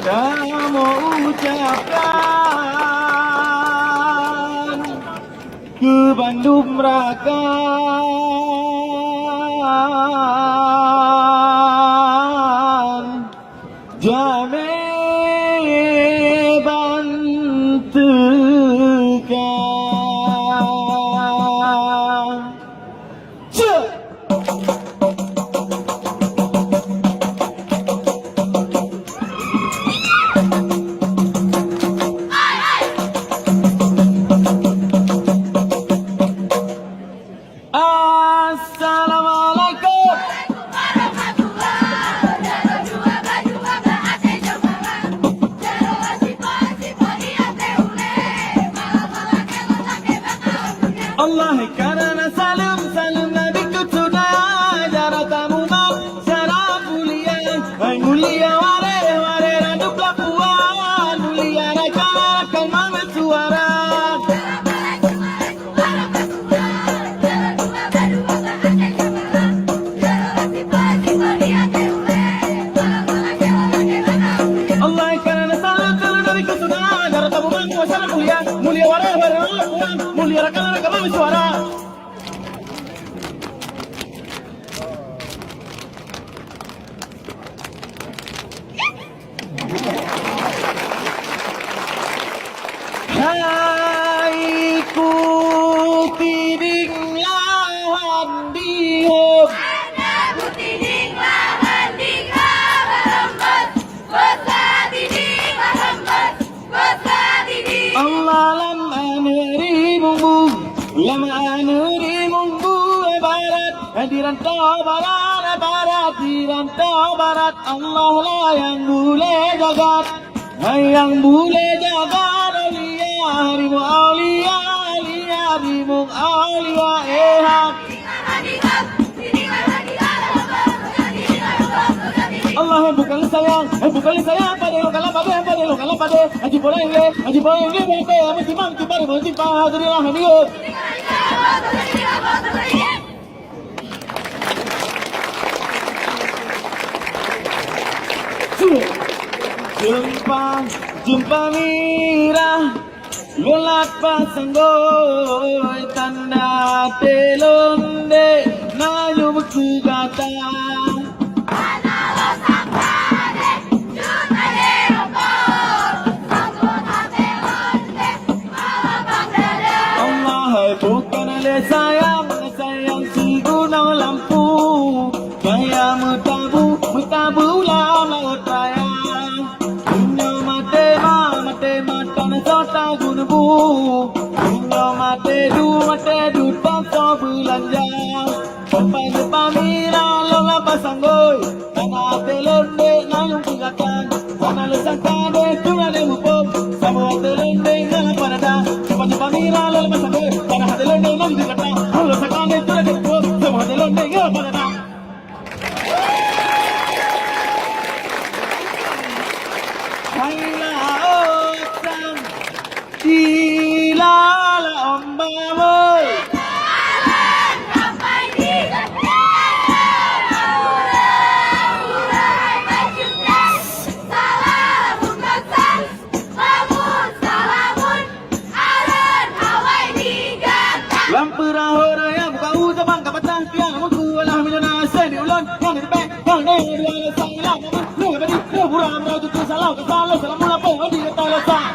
kamu ucapkan ke Bandung Raka. Jame bantukan. Assalamualaikum. Allah karena salam Nabi kutuda jara tamu mak syaraf mulia hai mulia ware raduk lapuan mulia raja kalmam suara. Allah karena salam Nabi kutuda jara tamu mak syaraf mulia ware raduk lapuan mulia raja kalmam suara. Hai kuti ding lawan dihom. Kuti ding lawan dihom berembes, besati ding berembes, besati ding. Allah lama neri mumbu barat, dirantau barat, Allah lah yang boleh jagat, yang boleh jagat. Harimu aulia, harimu aulia, Allah bukan sayang pada lo kalah pada haji boleh boleh mesti mangki pada mesti hadirinlah hadirin. Jumpa mira lolat pasanggoy tanda telonde nayu sugata. Allah bukan sayang siguna lampu kaya mutabu laut raya. Sota gunbu, punya mate du tanpa belanja. Sampai pamira lola pasanggoy, tanah telonde nayung tinggalkan. Tanah lesangkade tunane mupom, semua telonde ngalah parada. Sampai pamira lola pasanggoy, tanah telonde nayung tinggalkan. Lesangkade tunane mupom, semua telonde ngalah parada. Dilala ombamol Sampai di salamun besar, salamun aren awai digantang. lampu rahora yang buka uza bangka patah tiang muku alah milona seni ulon yang di bek yang dua sayang lu badi lu buram rau tu salah ke salah salam mula pe di ta la sa